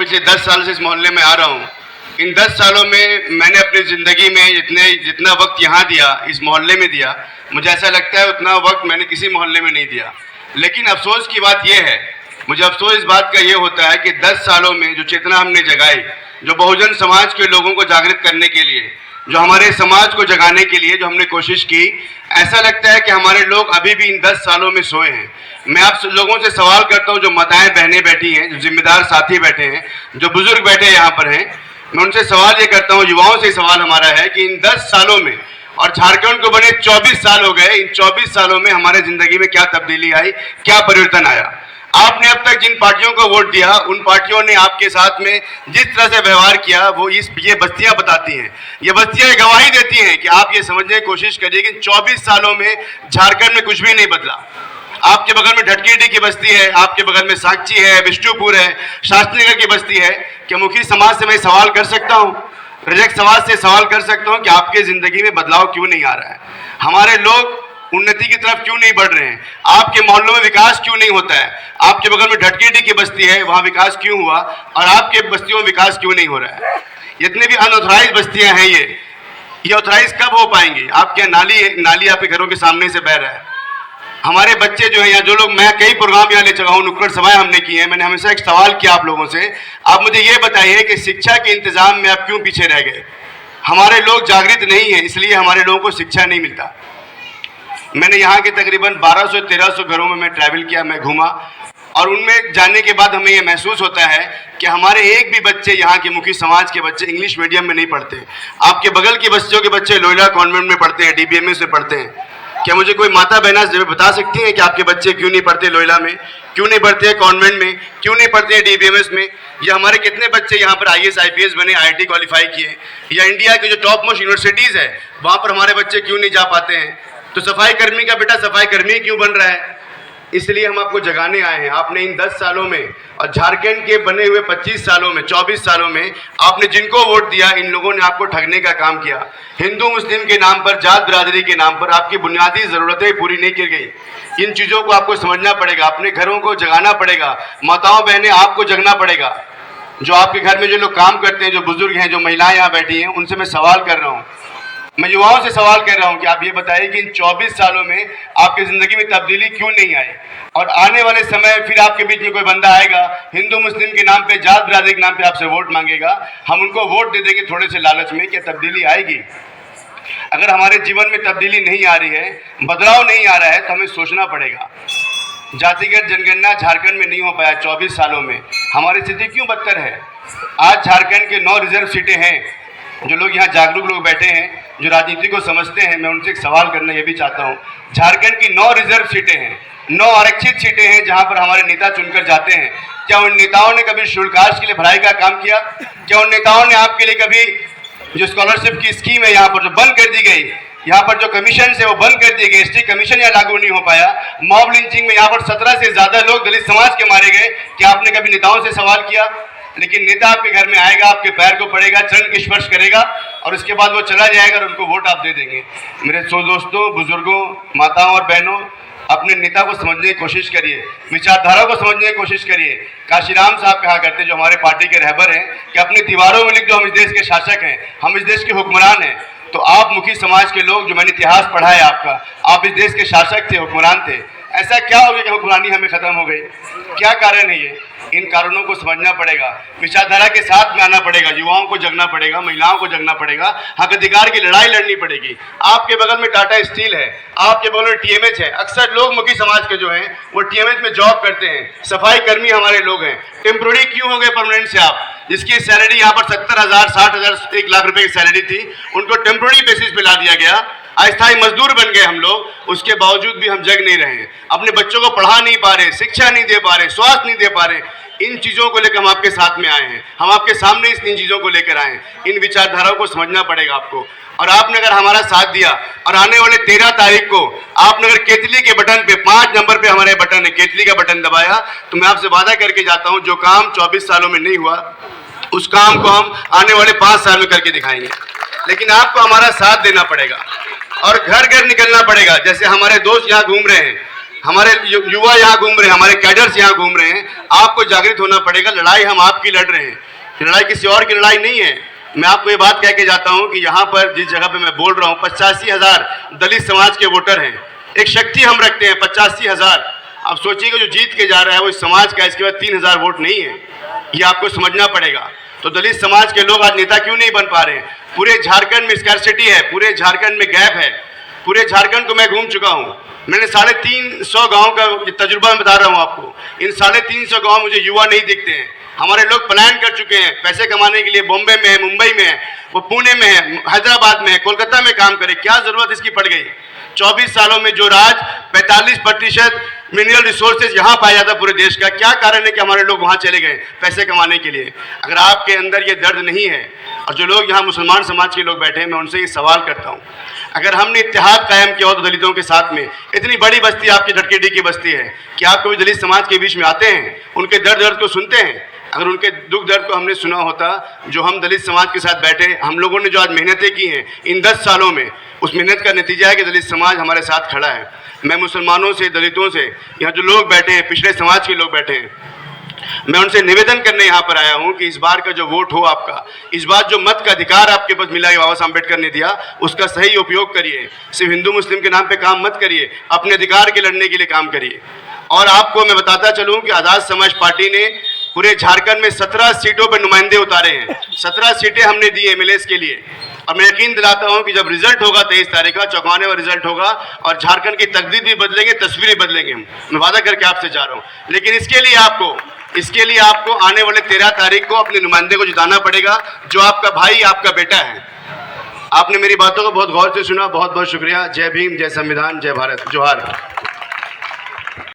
पिछले 10 साल से इस मोहल्ले में आ रहा हूँ। इन 10 सालों में मैंने अपनी ज़िंदगी में जितना वक्त यहाँ दिया, इस मोहल्ले में दिया, मुझे ऐसा लगता है उतना वक्त मैंने किसी मोहल्ले में नहीं दिया। लेकिन अफसोस की बात यह है, मुझे अफसोस इस बात का ये होता है कि 10 सालों में जो चेतना हमने जगाई, जो बहुजन समाज के लोगों को जागृत करने के लिए, जो हमारे समाज को जगाने के लिए जो हमने कोशिश की, ऐसा लगता है कि हमारे लोग अभी भी इन 10 सालों में सोए हैं। मैं आप लोगों से सवाल करता हूं, जो माताएं बहनें बैठी हैं, जो जिम्मेदार साथी बैठे हैं, जो बुजुर्ग बैठे यहाँ पर हैं, मैं उनसे सवाल ये करता हूं, युवाओं से सवाल हमारा है कि इन 10 सालों में, और झारखंड को बने 24 साल हो गए, इन 24 सालों में हमारे जिंदगी में क्या तब्दीली आई, क्या परिवर्तन आया? आपने अब तक जिन पार्टियों को वोट दिया, उन पार्टियों ने आपके साथ में जिस तरह से व्यवहार किया, वो ये बस्तियां बताती हैं, ये बस्तियां गवाही देती हैं कि आप ये समझने की कोशिश करिए कि 24 सालों में झारखंड में कुछ भी नहीं बदला। आपके बगल में ढटकीडी की बस्ती है, आपके बगल में साक्षी है, विष्णुपुर है, शास्त्रीनगर की बस्ती है। क्या मुखी समाज से मैं सवाल कर सकता हूँ, रजक समाज से सवाल कर सकता हूँ कि आपके जिंदगी में बदलाव क्यों नहीं आ रहा है? हमारे लोग उन्नति की तरफ क्यों नहीं बढ़ रहे हैं? आपके मोहल्लों में विकास क्यों नहीं होता है? आपके बगल में ढटकीडी की बस्ती है, वहाँ विकास क्यों हुआ और आपके बस्तियों में विकास क्यों नहीं हो रहा है? जितने भी अनऑथराइज बस्तियां हैं, ये ऑथराइज कब हो पाएंगी? आपके नाली आपके घरों के सामने से बह रहा है। हमारे बच्चे जो है, यहाँ जो लोग, मैं कई प्रोग्राम यहाँ ले चुका हूँ, नुक्कड़ सभाएं हमने की हैं, मैंने हमेशा एक सवाल किया आप लोगों से, आप मुझे ये बताइए कि शिक्षा के इंतजाम में आप क्यों पीछे रह गए? हमारे लोग जागृत नहीं है, इसलिए हमारे लोगों को शिक्षा नहीं मिलता। मैंने यहाँ के तकरीबन 1200-1300 घरों में मैं ट्रैवल किया, मैं घूमा, और उनमें जाने के बाद हमें ये महसूस होता है कि हमारे एक भी बच्चे, यहाँ के मुखी समाज के बच्चे इंग्लिश मीडियम में नहीं पढ़ते। आपके बगल की बस्तियों के बच्चे लोयला कॉन्वेंट में पढ़ते हैं, DBMS में पढ़ते हैं। क्या मुझे कोई माता बहना बता सकती हैं कि आपके बच्चे क्यों नहीं पढ़ते लोयला में, क्यों नहीं पढ़ते हैं कॉन्वेंट में, क्यों नहीं पढ़ते हैं DBMS में? या हमारे कितने बच्चे यहाँ पर IAS IPS बने, IIT क्वालिफाई किए? या इंडिया की जो टॉप मोस्ट यूनिवर्सिटीज़ है, वहाँ पर हमारे बच्चे क्यों नहीं जा पाते हैं? तो सफाई कर्मी का बेटा सफाई कर्मी क्यों बन रहा है? इसलिए हम आपको जगाने आए हैं। आपने इन 10 सालों में और झारखंड के बने हुए 25 सालों में, 24 सालों में आपने जिनको वोट दिया, इन लोगों ने आपको ठगने का काम किया। हिंदू मुस्लिम के नाम पर, जात बिरादरी के नाम पर आपकी बुनियादी ज़रूरतें पूरी नहीं की गई। इन चीज़ों को आपको समझना पड़ेगा, अपने घरों को जगाना पड़ेगा। माताओं बहनें, आपको जगना पड़ेगा। जो आपके घर में जो लोग काम करते हैं, जो बुजुर्ग हैं, जो महिलाएं यहाँ बैठी हैं, उनसे मैं सवाल कर रहा हूँ, मैं युवाओं से सवाल कर रहा हूं कि आप ये बताइए कि इन 24 सालों में आपकी ज़िंदगी में तब्दीली क्यों नहीं आई? और आने वाले समय फिर आपके बीच में कोई बंदा आएगा, हिंदू मुस्लिम के नाम पे, जात बिरादरी के नाम पे आपसे वोट मांगेगा, हम उनको वोट दे देंगे थोड़े से लालच में। क्या तब्दीली आएगी? अगर हमारे जीवन में तब्दीली नहीं आ रही है, बदलाव नहीं आ रहा है, तो हमें सोचना पड़ेगा। जातिगत जनगणना झारखंड में नहीं हो पाया 24 सालों में, हमारी स्थिति क्यों बदतर है? आज झारखंड के 9 रिजर्व सीटें हैं। जो लोग यहाँ जागरूक लोग बैठे हैं, जो राजनीति को समझते हैं, मैं उनसे एक सवाल करना ये भी चाहता हूँ। झारखंड की 9 रिजर्व सीटें हैं, 9 आरक्षित सीटें हैं, जहाँ पर हमारे नेता चुनकर जाते हैं। क्या उन नेताओं ने कभी शुल्काश के लिए भराई का काम किया? क्या उन नेताओं ने आपके लिए कभी जो स्कॉलरशिप की स्कीम है यहाँ पर जो बंद कर दी गई, यहाँ पर जो कमीशन है वो बंद कर दिए गए, ST कमीशन यहाँ लागू नहीं हो पाया, मॉब लिंचिंग में यहाँ पर 17 से ज़्यादा लोग दलित समाज के मारे गए, क्या आपने कभी नेताओं से सवाल किया? लेकिन नेता आपके घर में आएगा, आपके पैर को पड़ेगा, चरण की स्पर्श करेगा और उसके बाद वो चला जाएगा और उनको वोट आप दे देंगे। मेरे दोस्तों, बुजुर्गों, माताओं और बहनों, अपने नेता को समझने की कोशिश करिए, विचारधारा को समझने की कोशिश करिए। काशीराम साहब कहा करते, जो हमारे पार्टी के रहबर हैं, कि अपनी दीवारों में लिख दो हम इस देश के शासक हैं, हम इस देश के हुक्मरान हैं। तो आप मुखी समाज के लोग, जो मैंने इतिहास पढ़ा है आपका, आप इस देश के शासक थे, हुक्मरान थे। ऐसा क्या हो गया कि हुक्मरानी हमें खत्म हो गई? क्या कारण है ये? इन कारणों को समझना पड़ेगा, विचारधारा के साथ में आना पड़ेगा, युवाओं को जगना पड़ेगा, महिलाओं को जगना पड़ेगा, हक अधिकार की लड़ाई लड़नी पड़ेगी। आपके बगल में टाटा स्टील है, आपके बगल में TMH है। अक्सर लोग मुखी समाज के जो हैं वो TMH में जॉब करते हैं, सफाई कर्मी हमारे लोग हैं। टेम्प्रोरी क्यों हो गए परमानेंट से आप? जिसकी सैलरी यहाँ पर 70,000, 60,000, 1 लाख रुपए की सैलरी थी, उनको टेम्प्रोरी बेसिस पे ला दिया गया। अस्थायी मजदूर बन गए हम लोग, उसके बावजूद भी हम जग नहीं रहे हैं, अपने बच्चों को पढ़ा नहीं पा रहे, शिक्षा नहीं दे पा रहे, स्वास्थ्य नहीं दे पा रहे। इन चीज़ों को लेकर हम आपके साथ में आए हैं, हम आपके सामने इन चीज़ों को लेकर आए हैं। इन विचारधाराओं को समझना पड़ेगा आपको। और आपने अगर हमारा साथ दिया और आने वाले 13 तारीख को आपने अगर केतली के बटन पे, 5 नंबर पे हमारे बटन है, केतली का बटन दबाया, तो मैं आपसे वादा करके जाता हूँ, जो काम 24 सालों में नहीं हुआ, उस काम को हम आने वाले 5 साल में करके दिखाएंगे। लेकिन आपको हमारा साथ देना पड़ेगा और घर घर निकलना पड़ेगा। जैसे हमारे दोस्त यहाँ घूम रहे हैं, हमारे युवा यहाँ घूम रहे हैं, हमारे कैडर्स यहाँ घूम रहे हैं। आपको जागृत होना पड़ेगा। लड़ाई हम आपकी लड़ रहे हैं, लड़ाई किसी और की लड़ाई नहीं है। मैं आपको ये बात कह के जाता हूँ कि यहाँ पर जिस जगह पे मैं बोल रहा हूँ 85,000 दलित समाज के वोटर हैं। एक शक्ति हम रखते हैं 85,000। अब सोचिएगा जो जीत के जा रहा है वो इस समाज का, इसके बाद 3,000 वोट नहीं है। ये आपको समझना पड़ेगा। तो दलित समाज के लोग आज नेता क्यों नहीं बन पा रहे हैं? पूरे झारखंड में स्कैर्सिटी है, पूरे झारखंड में गैप है। पूरे झारखंड को मैं घूम चुका हूँ। मैंने 350 गाँव का तजुर्बा बता रहा हूँ आपको। इन 350 गाँव मुझे युवा नहीं दिखते हैं। हमारे लोग पलायन कर चुके हैं पैसे कमाने के लिए। बॉम्बे में है, मुंबई में है, वो पुणे में है, हैदराबाद में है, कोलकाता में काम करे। क्या जरूरत इसकी पड़ गई? 24 सालों में जो राज 45% मिनरल रिसोर्सेज यहाँ पाया जाता पूरे देश का, क्या कारण है कि हमारे लोग वहाँ चले गए पैसे कमाने के लिए? अगर आपके अंदर ये दर्द नहीं है, और जो लोग यहाँ मुसलमान समाज के लोग बैठे हैं, मैं उनसे ये सवाल करता हूँ, अगर हमने इत्तेहाद कायम किया हो तो दलितों के साथ में, इतनी बड़ी बस्ती आपकी डटकेडी की बस्ती है, कि आप कभी दलित समाज के बीच में आते हैं, उनके दर्द को सुनते हैं? अगर उनके दुख दर्द को हमने सुना होता, जो हम दलित समाज के साथ बैठे, हम लोगों ने जो आज मेहनतें की हैं इन 10 सालों में, उस मेहनत का नतीजा है कि दलित समाज हमारे साथ खड़ा है। मैं मुसलमानों से, दलितों से, यहाँ जो लोग बैठे हैं, पिछड़े समाज के लोग बैठे हैं, मैं उनसे निवेदन करने यहाँ पर आया हूँ कि इस बार का जो वोट हो आपका, इस बार जो मत का अधिकार आपके पास मिला है, बाबा साहब अम्बेडकर ने दिया, उसका सही उपयोग करिए। सिर्फ हिंदू मुस्लिम के नाम पे काम मत करिए, अपने अधिकार के लड़ने के लिए काम करिए। और आपको मैं बताता चलूँ कि आज़ाद समाज पार्टी ने पूरे झारखंड में 17 सीटों पर नुमाइंदे उतारे हैं। 17 सीटें हमने दी एमएलएस के लिए। और मैं यकीन दिलाता हूं कि जब रिजल्ट होगा 23 तारीख का, चौंकाने वाला रिजल्ट होगा, और झारखंड की तकदीर भी बदलेंगे, तस्वीरें बदलेंगे। मैं वादा करके आपसे जा रहा हूं। लेकिन इसके लिए आपको आने वाले 13 तारीख को अपने नुमाइंदे को जिताना पड़ेगा, जो आपका भाई, आपका बेटा है। आपने मेरी बातों को बहुत गौर से सुना, बहुत बहुत शुक्रिया। जय भीम, जय संविधान, जय भारत, जोहार।